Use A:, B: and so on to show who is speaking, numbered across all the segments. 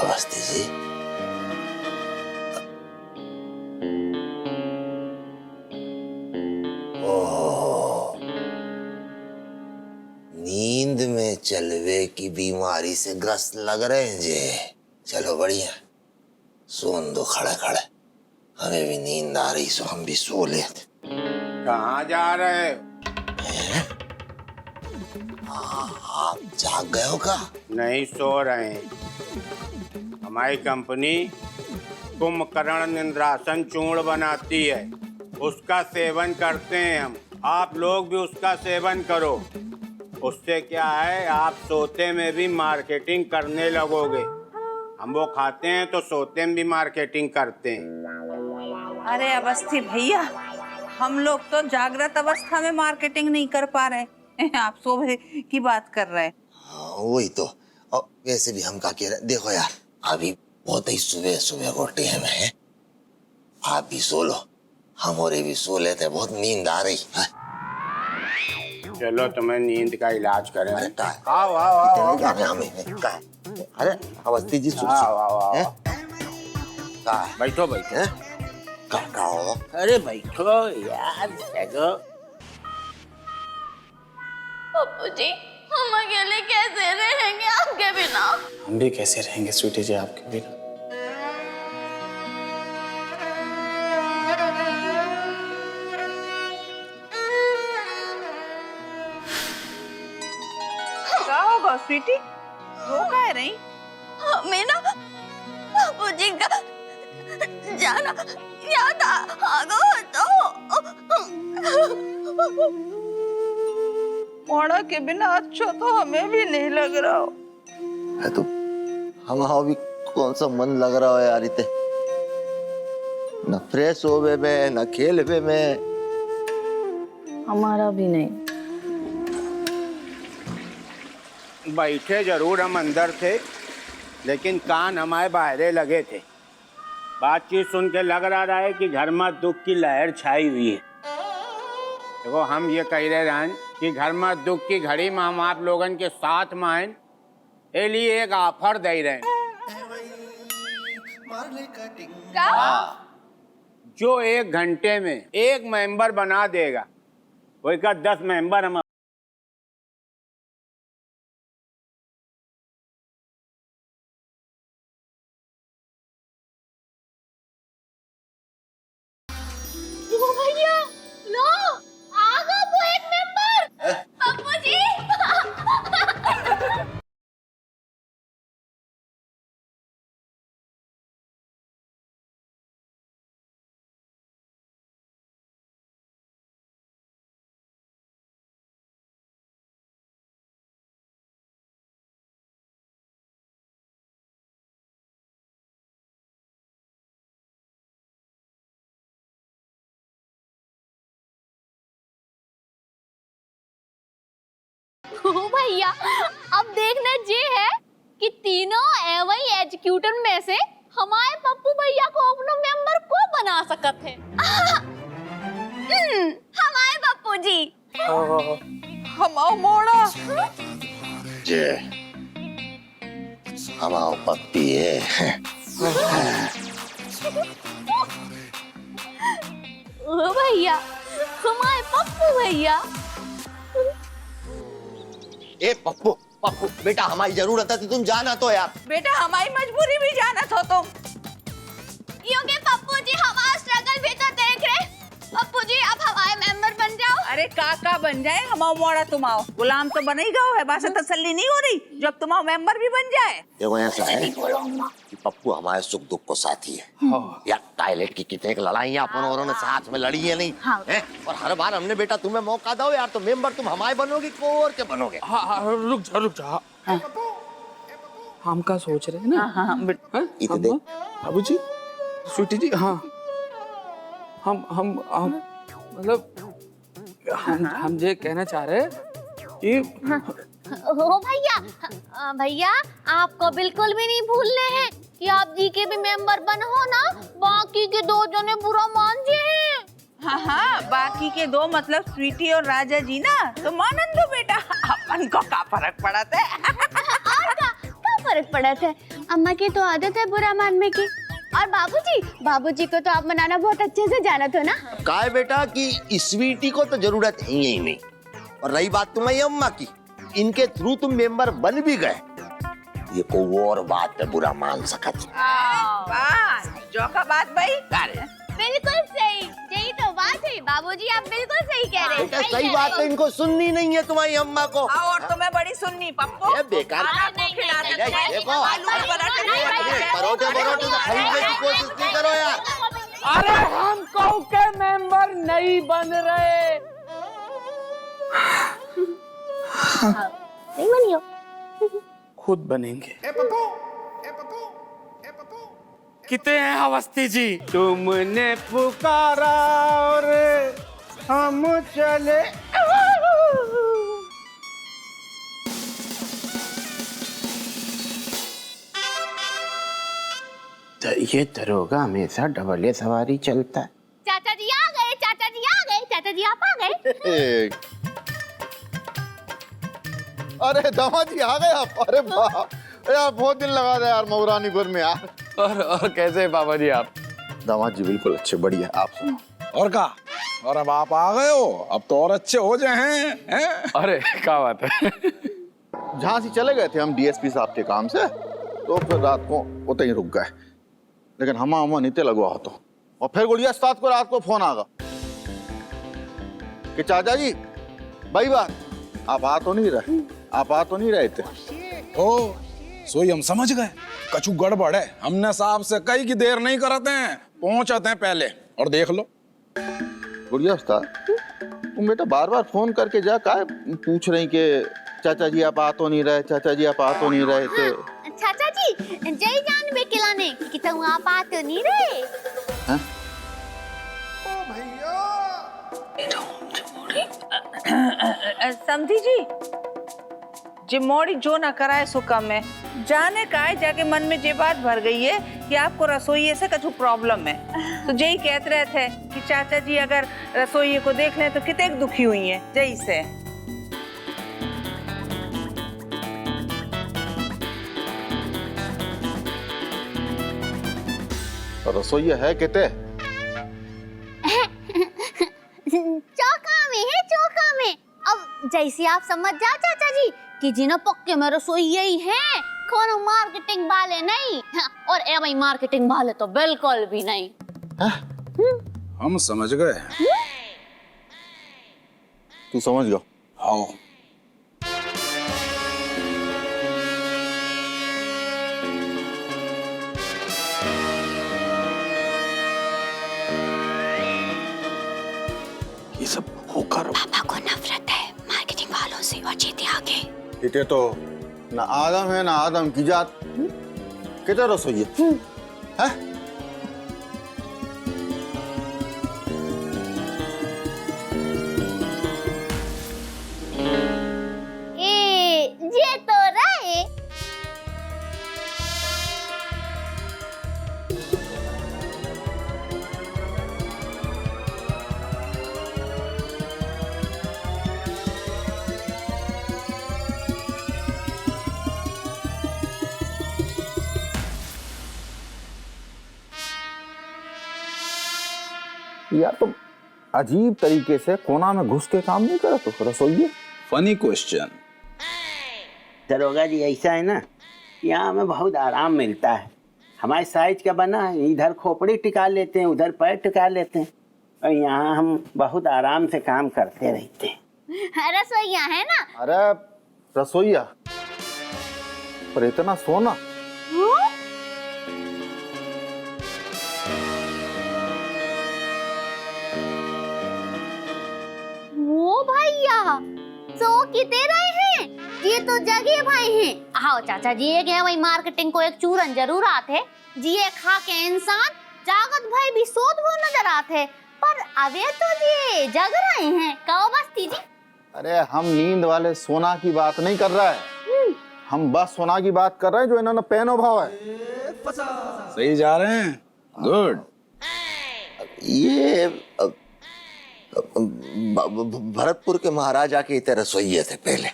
A: अवस्थी जी, नींद में चलवे की बीमारी से ग्रस्त लग रहे हैं जी। चलो बढ़िया, सोन दो खड़े खड़े, हमें भी नींद आ रही सो हम भी सो लेते।
B: कहाँ जा रहे हो?
A: आप जाग गए हो का?
B: नहीं, सो रहे हैं। हमारी कंपनी कुंभकर्ण निंद्रासन चूर्ण बनाती है, उसका सेवन करते हैं हम। आप लोग भी उसका सेवन करो। उससे क्या है, आप सोते में भी मार्केटिंग करने लगोगे। हम वो खाते हैं तो सोते में भी मार्केटिंग करते हैं।
C: अरे अवस्थी भैया, हम लोग तो जागृत अवस्था में मार्केटिंग नहीं कर पा रहे, आप सुबह की बात कर रहे हैं।
A: हाँ, वही तो। और वैसे भी हम क्या कह रहे, देखो यार, अभी बहुत ही सुबह सुबह को टाइम है, आप भी सो लो, हम और भी सो लेते हैं, बहुत नींद आ रही है।
B: चलो तुम्हें नींद का इलाज करें।
A: अरे का
B: आओ आओ आओ,
A: क्या है हमें का? अरे अवस्थी जी,
B: आओ आओ आओ।
A: का
B: बैठो बैठो।
A: का हो?
B: अरे बैठो यार, बैठो।
D: पप्पू जी, हम अकेले कैसे रहेंगे आपके बिना?
E: हम भी कैसे रहेंगे स्वीटी जी आपके बिना।
C: क्या होगा स्वीटी, रो कह रही?
D: हमें ना पप्पू जी का जाना याद आ गया तो
C: मोड़ा के बिना अच्छा तो हमें भी नहीं लग रहा हो।
A: है तो हमारा भी कौन सा मन लग रहा है यार, इतने न फ्रेश होवे में न खेलवे में।
D: हमारा भी नहीं।
B: बैठे जरूर हम अंदर थे, लेकिन कान हमारे बाहरे लगे थे। बातचीत सुन के लग रहा है कि घर में दुख की लहर छाई हुई है। देखो, हम ये कह रहे हैं कि घर में दुख की घड़ी में हम आप लोगन के साथ में हैं, ये लिए एक ऑफर दे रहे हैं। जो 1 घंटे में 1 मेंबर बना देगा, वही का 10 मेंबर हम
D: भैया लो, आ गया वो 1 मेंबर। पप्पू जी ओ भैया, अब देखना ये है कि तीनों एवं एग्जीक्यूटिव में से हमारे पप्पू भैया को अपना मेंबर को बना सकते हैं। हमारे पप्पू जी।
C: हमारा मोड़ा
A: जे हमारा पप्पी है।
D: ओ भैया, हमारे पप्पू भैया।
A: ए पप्पू, पप्पू बेटा, हमारी जरूरत है तो तुम जाना तो यार।
C: बेटा, हमारी मजबूरी भी जाना था तुम।
D: क्योंकि पप्पू जी हमारा स्ट्रगल भी तो देख रहे। पप्पू जी, अब हमारे मेंबर बन जाओ।
C: अरे काका बन जाए, हमारा मोड़ा तुम आओ। गुलाम तो बन ही गए है, बात से तसल्ली नहीं हो रही जब तुम्हारा मेंबर भी बन जाए।
A: देखो ऐसा है कि पप्पू हमारे सुख दुख को साथी है यार। टॉयलेट की कितने लड़ाइयाँ अपन औरों ने साथ में लड़ी है नहीं है? और हर बार हमने बेटा तुम्हें मौका दो यार, तो मेंबर तुम हमारे बनोगे को और के बनोगे।
E: हाँ, रुक जा। हम क्या सोच रहे हैं ना?
C: हाँ
A: इतने
E: बाबू जी, स्वीटी जी, हाँ, हम मतलब हम ये कहना चाह रहे हैं कि
D: ओ भैया, भैया आपको बिल्कुल भी नहीं भूलने हैं कि आप जी के भी मेंबर बनो ना, बाकी के 2 जने बुरा मान जे हैं।
C: हाँ, बाकी के 2 मतलब स्वीटी और राजा जी ना, तो मानन दो बेटा, अपन को क्या फर्क पड़ता है।
D: और का फर्क पड़ा था। अम्मा की तो आदत है बुरा मानने की। और बाबूजी को तो आप मनाना बहुत अच्छे से जाना था ना।
A: काय बेटा कि स्वीटी को तो जरूरत है ही नहीं। और रही बात तुम्हारी अम्मा की, इनके थ्रू तुम मेंबर बन भी गए, ये को और बात पे बुरा मान सकत।
C: जो का बात भाई।
D: बिल्कुल सही, यही तो बात है बाबूजी, आप बिल्कुल सही कह रहे हैं।
A: बेटा सही बात है, इनको सुननी नहीं है तुम्हारी अम्मा को।
C: और तुम्हें बड़ी सुननी पप्पू।
A: ये बेकार देखो, परोठे तो खरीदने की कोशिश नहीं करो यार।
E: अरे हम कहू के मेंबर नहीं बन रहे।
D: नहीं बनियो,
E: खुद बनेंगे। कितने हैं अवस्थी जी?
B: तुमने पुकारा और हम चले। तो ये दरोगा हमेशा डबल सवारी चलता है।
D: चाचा जी आ गए, चाचा जी आ गए, चाचा जी आप आ गए।
F: अरे दामाद जी आ गए आप? अरे वाह यार, बहुत दिन लगा था यार मऊरानीपुर में यार।
E: और कैसे हैं बाबा जी आप?
F: दामाद जी बिल्कुल अच्छे, बढ़िया। आप सुनो।
G: और का? और अब आप आ गए हो, अब तो और अच्छे हो जाए हैं?
E: अरे क्या बात है।
F: झांसी चले गए थे हम डीएसपी साहब के काम से, तो फिर रात को उतने ही रुक गए। लेकिन हम नीचे लगवा तो, और फिर गुड़िया उस्ताद को रात को फोन आ गया कि चाचा जी भाई बात आप आ तो नहीं रहे थे।
G: ओ सोई हम समझ गए, कछु गड़बड़ है। हमने साहब से कई की देर नहीं करते हैं, पहुंचते हैं पहले। और देख लो
F: गुड़िया उस्ताद, तुम बेटा बार बार फोन करके जा का पूछ रही कि चाचा जी आप आ तो नहीं रहे, चाचा जी आप आ तो नहीं रहे थे।
D: चाचा जी जय जान बे खिलाने कि तुम आप आ तो नहीं रहे।
C: समझी जी, जिमोड़ी जो न कराए सो कम है। जाने का है जाके मन में ये बात भर गई है कि आपको रसोई से कुछ प्रॉब्लम है, तो यही कहते रहे थे कि चाचा जी अगर रसोई को देख लें तो कितने दुखी हुई हैं जय से।
F: रसोईया है किते?
D: चौका में। अब जैसे आप समझ जा चाचा जी कि जिन्हों पक्के में रसोई यही है, कोनो मार्केटिंग वाले नहीं। और एवं मार्केटिंग वाले तो बिल्कुल भी नहीं।
G: हम समझ गए।
F: तू समझ गया?
G: आओ
E: ये सब होकर
D: पापा को नफरत है मार्केटिंग वालों से और जीते आगे।
F: किते तो ना आदम है ना आदम की जात। किते रसोईया है?
D: ये तो रहे।
F: यार तुम अजीब तरीके से कोना में घुस के काम नहीं करो तो रसोईया।
G: Funny question.
H: दरोगा जी ऐसा है ना, यहाँ हमें बहुत आराम मिलता है। हमारे साइज का बना है, इधर खोपड़ी टिका लेते हैं, उधर पैर टिका लेते हैं, और यहाँ हम बहुत आराम से काम करते रहते हैं।
D: रसोईया है ना।
F: अरे रसोईया पर इतना सोना।
D: वो भैया सो कितने रहे हैं? ये तो जगह भाई हैं। आओ चाचा जी, एक है वही मार्केटिंग को एक चूरन जरूर आते जी, ये खा के इंसान जागत भाई भी सोत वो नजर आते, पर अबे तो ये जग रहे हैं। कहो बस्ती जी।
F: अरे हम नींद वाले सोना की बात नहीं कर रहा है, हम बस सोना की बात कर रहे हैं जो इन्होंने पहनो भाव है।
G: सही जा रहे हैं, गुड।
A: ये भरतपुर के महाराजा के इतने रसोइये थे पहले।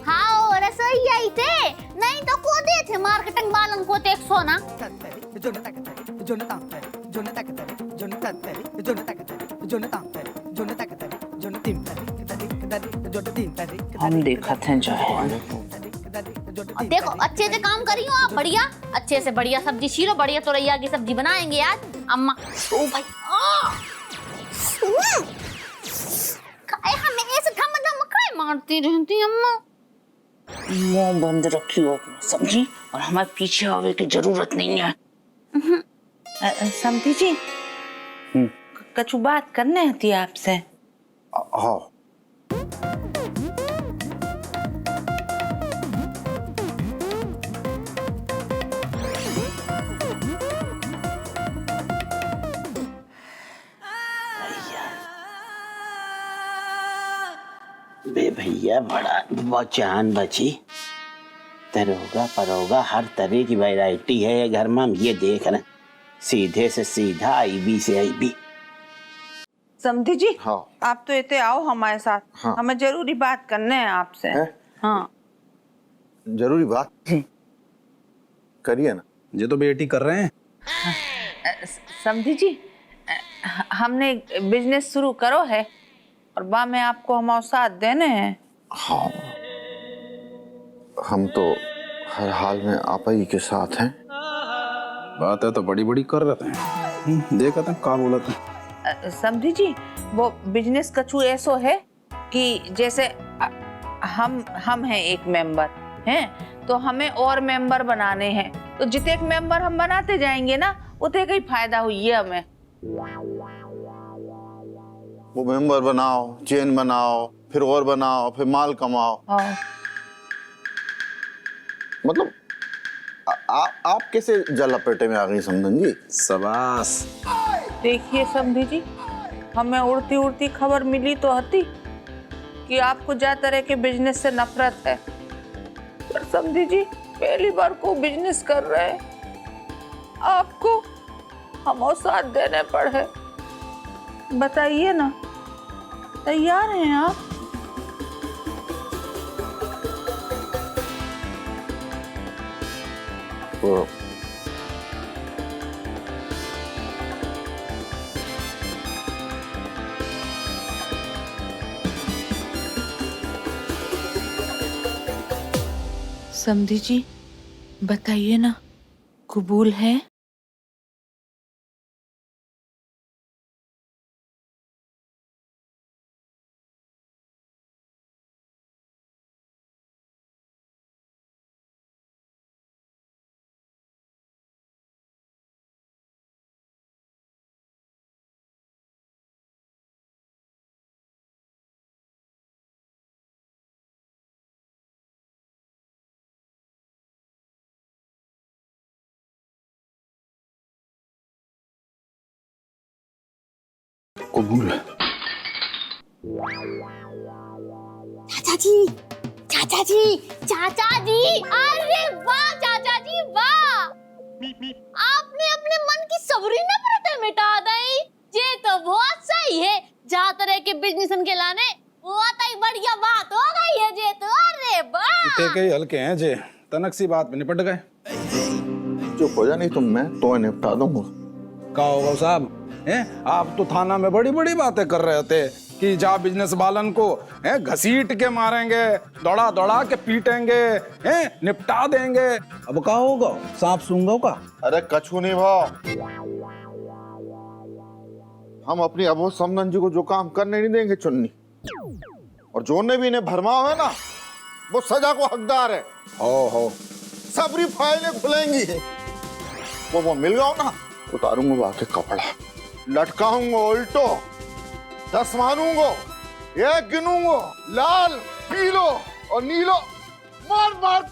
D: हाँ ऐसे मार्केटिंग वालन को देख सो ना।
C: हम देखा थे जो है।
D: और देखो अच्छे से काम करियो आप, बढ़िया अच्छे से बढ़िया सब्जी छीलो, बढ़िया तुरैया की सब्जी बनाएंगे आज अम्मा। ओ भाई काय हमें ऐसे धम धम काय मारती रहती अम्मा।
C: मुंह बंद रखियो अपना, समझी? और हमारे पीछे आवे की जरूरत नहीं है। समझी जी, कछु बात करने थी आपसे।
F: हाँ।
H: बे भैया बड़ा बहुत जान बची। दरोगा परोगा हर तरह की वैरायटी है ये घर में, हम ये देख रहे हैं। सीधे से सीधा, आईबी से आईबी।
C: समझी जी,
F: हाँ।
C: आप तो इतने आओ हमारे साथ।
F: हाँ।
C: हमें जरूरी बात करने हैं आपसे। हाँ
F: जरूरी बात करिए ना।
G: ये तो बेटी कर रहे हैं।
C: समझी जी, हमने बिजनेस शुरू करो है और बा में आपको हमारा साथ देने हैं।
F: हाँ, हम तो हर हाल में आप ही के साथ हैं।
G: बात है तो बड़ी बड़ी कर रहे थे। देखा था क्या बोला था।
C: समझी जी, वो बिजनेस कछु ऐसो है कि जैसे हम हैं एक मेंबर हैं, तो हमें और मेंबर बनाने हैं, तो जितने एक मेंबर हम बनाते जाएंगे ना उतने का ही फायदा हुई है हमें।
F: वो मेंबर बनाओ, चेन बनाओ, फिर और बनाओ, फिर माल कमाओ।
C: हाँ।
F: मतलब आप कैसे जल लपेटे में आ गई समधन जी?
G: शाबाश।
C: देखिए समझी जी, हमें उड़ती उड़ती खबर मिली तो हती कि आपको ज्यादा तरह के बिजनेस से नफरत है, पर समझी जी पहली बार को बिजनेस कर रहे हैं, आपको हमारा साथ देने पड़े। बताइए ना, तैयार हैं आप?
F: तो
C: समझी जी बताइए ना, कबूल है?
F: कबूल है।
D: चाचा जी, चाचा जी, चाचा जी, अरे वाह चाचा जी वाह, आपने अपने मन की सबरी नफरतें मिटा दी। ये तो बहुत सही है, जा तरह के बिजनेस के लाने बहुत ही बढ़िया बात हो गई है ये तो। अरे वाह,
G: इतने के हल्के हैं जे, तनक सी बात में निपट गए।
F: चुप हो जा, नहीं तो मैं तो निपटा दूंगा।
G: क्या होगा साहब? आप तो थाना में बड़ी बड़ी बातें कर रहे थे कि जा बिजनेस वालन को घसीट के मारेंगे, दौड़ा दौड़ा के पीटेंगे, निपटा देंगे। अब क्या होगा? सांप सूंघों का?
F: अरे कछु नहीं भाव, हम अपनी अबो समधन जी को जो काम करने नहीं देंगे चुन्नी, और जो ने भी इन्हें भरमाओ है ना, वो सजा को हकदार है।
G: हो
F: सबरी फाइलें खुलेंगी। वो मिल गया ना, उतारूंगा बाकी कपड़ा, लटकाऊंगा उल्टो, 10 मारूंगा, 1 गिनूंगा, लाल पीलो और नीलो मार मार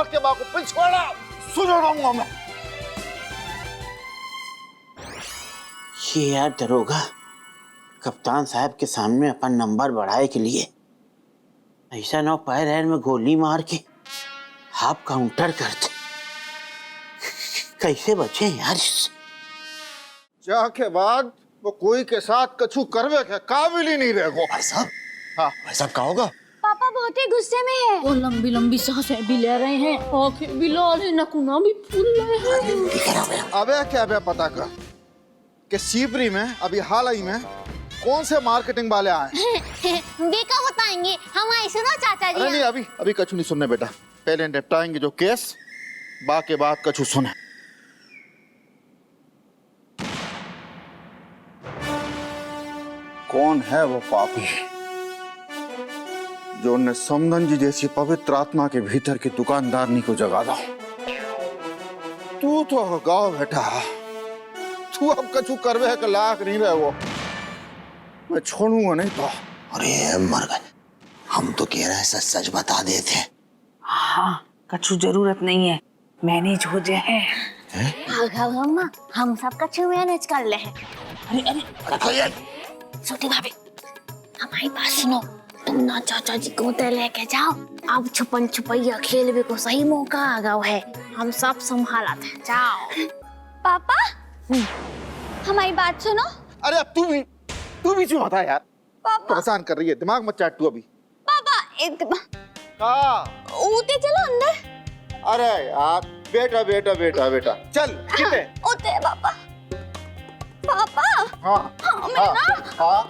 F: के बाको पिछवाड़ा सुझाऊंगा मैं।
H: ये यार दरोगा कप्तान साहब के सामने अपन नंबर बढ़ाए के लिए ऐसा ना पैर हैर में गोली मार के हाफ काउंटर करते, कैसे बचे यार?
F: जा के बाद वो कोई के साथ कछु करवे के काबिल ही नहीं रहेगो।
A: भाई साहब,
F: हाँ
A: भाई साहब क्या होगा?
D: पापा बहुत बहुत ही गुस्से में है। वो लंबी लंबी सांसें भी ले रहे हैं, आंखें भी लाल है, नकुना भी फूल रहे हैं।
F: अबे क्या बे पता कर कि सीपरी में अभी हाल ही में कौन से मार्केटिंग वाले आए?
D: देखा बताएंगे हम आए सुनो चाचा जी।
F: अरे नहीं, अभी कछु नहीं सुनने बेटा, पहले निपटाएंगे जो केस, बाकी बात कछु सुने। कौन है वो पापी जो उन्हें समदन जी जैसी पवित्र आत्मा के भीतर की दुकानदारनी को जगा दो? तू तो गाँव बेटा, तू अब कछु करवे के लायक नहीं रहे वो, मैं छोड़ूंगा नहीं तो।
A: अरे मर गए, हम तो कह रहे हैं सच सच बता देते।
C: हाँ, कछु जरूरत नहीं है, मैनेज हो जाए।
D: मम्मा हम सब कछु मैनेज कर ले हैं।
C: अरे
D: छोटी भाभी हमारी बात सुनो, तुम ना चाचा जी को तो लेके जाओ, अब छुपन छुपैया खेलने को सही मौका आ गया है, हम सब संभाला थे, जाओ। पापा हमारी बात सुनो।
F: अरे अब तू भी क्यों आता यार? परेशान कर रही है, दिमाग मत चाट तू अभी।
D: पापा
F: हाँ
D: उते चलो अंदर।
F: अरे यार बेटा बेटा बेटा बेटा चल कितने
D: उते पापा। पापा
F: हाँ
D: हमें ना
F: हाँ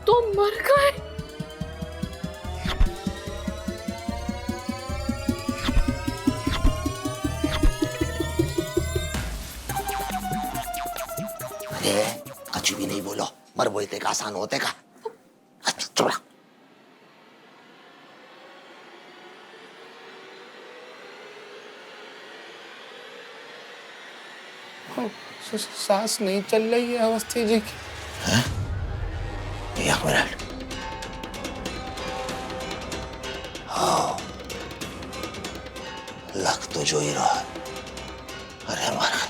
D: तो मर गए।
A: अरे कछु भी नहीं बोलो, मर बोलते का आसान होते का। चुप रहा।
E: सांस नहीं चल रही है अवस्थी जी की।
A: एक मिनट। हाँ, लग तो जो ही रहा। अरे मर गए।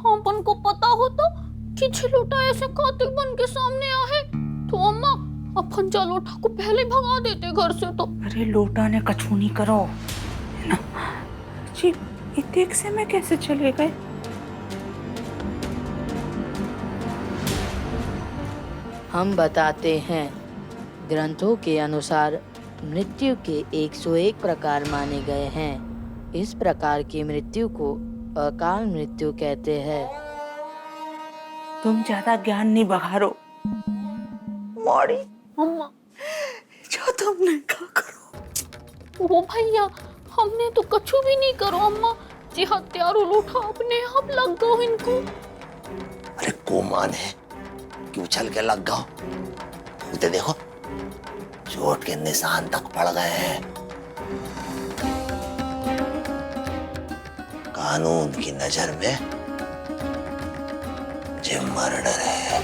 D: अपन को पता हो तो कि छिलोटा ऐसे कातिल बन के सामने आए तो अम्मा अपन लोटा को पहले भगा देते घर से तो।
C: अरे लोटा ने कछु नहीं करो ना जी, इतने से में कैसे चले गए?
I: हम बताते हैं, ग्रंथों के अनुसार मृत्यु के 101 प्रकार माने गए हैं। इस प्रकार की मृत्यु को अकाल मृत्यु कहते हैं।
C: तुम ज्यादा ज्ञान नहीं बघारो मौड़ी।
D: अम्मा
C: जो तुमने कहा करो।
D: ओ भैया हमने तो कछु भी नहीं करो अम्मा जी, हत्यारो लोटा अपने आप लग गो इनको।
A: अरे को माने कि उछल के लग गओ, उते देखो चोट के निशान तक पड़ गए हैं। कानून की नजर में जे मर्डर है।